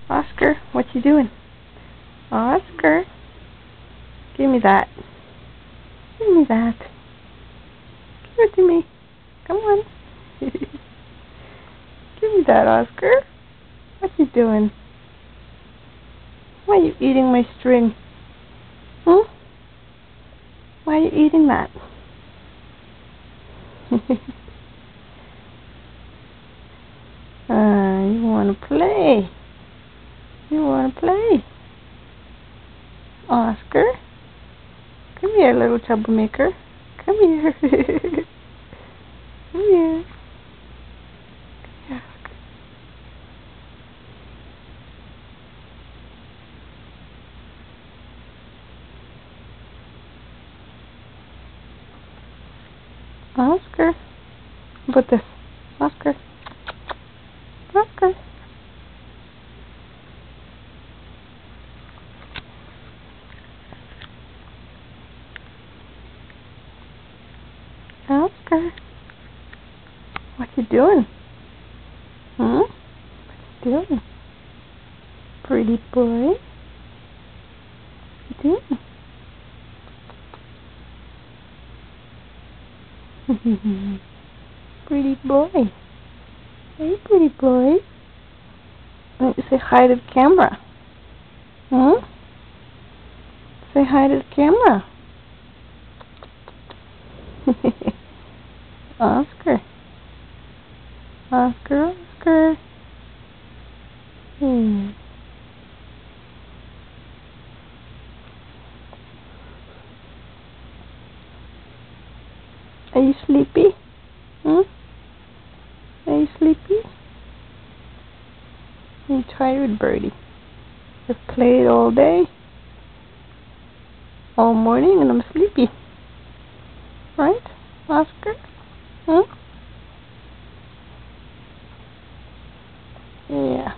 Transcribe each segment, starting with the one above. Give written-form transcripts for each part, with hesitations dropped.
Oscar, what you doing? Oscar, give me that. Give me that. Give it to me. Come on. Give me that, Oscar. What you doing? Why are you eating my string? Huh? Why are you eating that? You want to play. You want to play. Oscar? Come here, little troublemaker. Come here. Come here. Oscar. How about this? Oscar. Oscar. Oscar. What you doing? What you doing? Pretty boy. What you doing? Pretty boy. Hey, pretty boy. Why don't you say hi to the camera? Say hi to the camera. Oscar. Oscar, Oscar. Are you sleepy? Are you sleepy? Are you tired, birdie? I've played all day, all morning, and I'm sleepy. Right, Oscar? Yeah.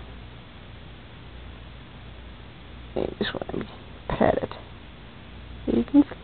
You just want to be petted. So you can sleep.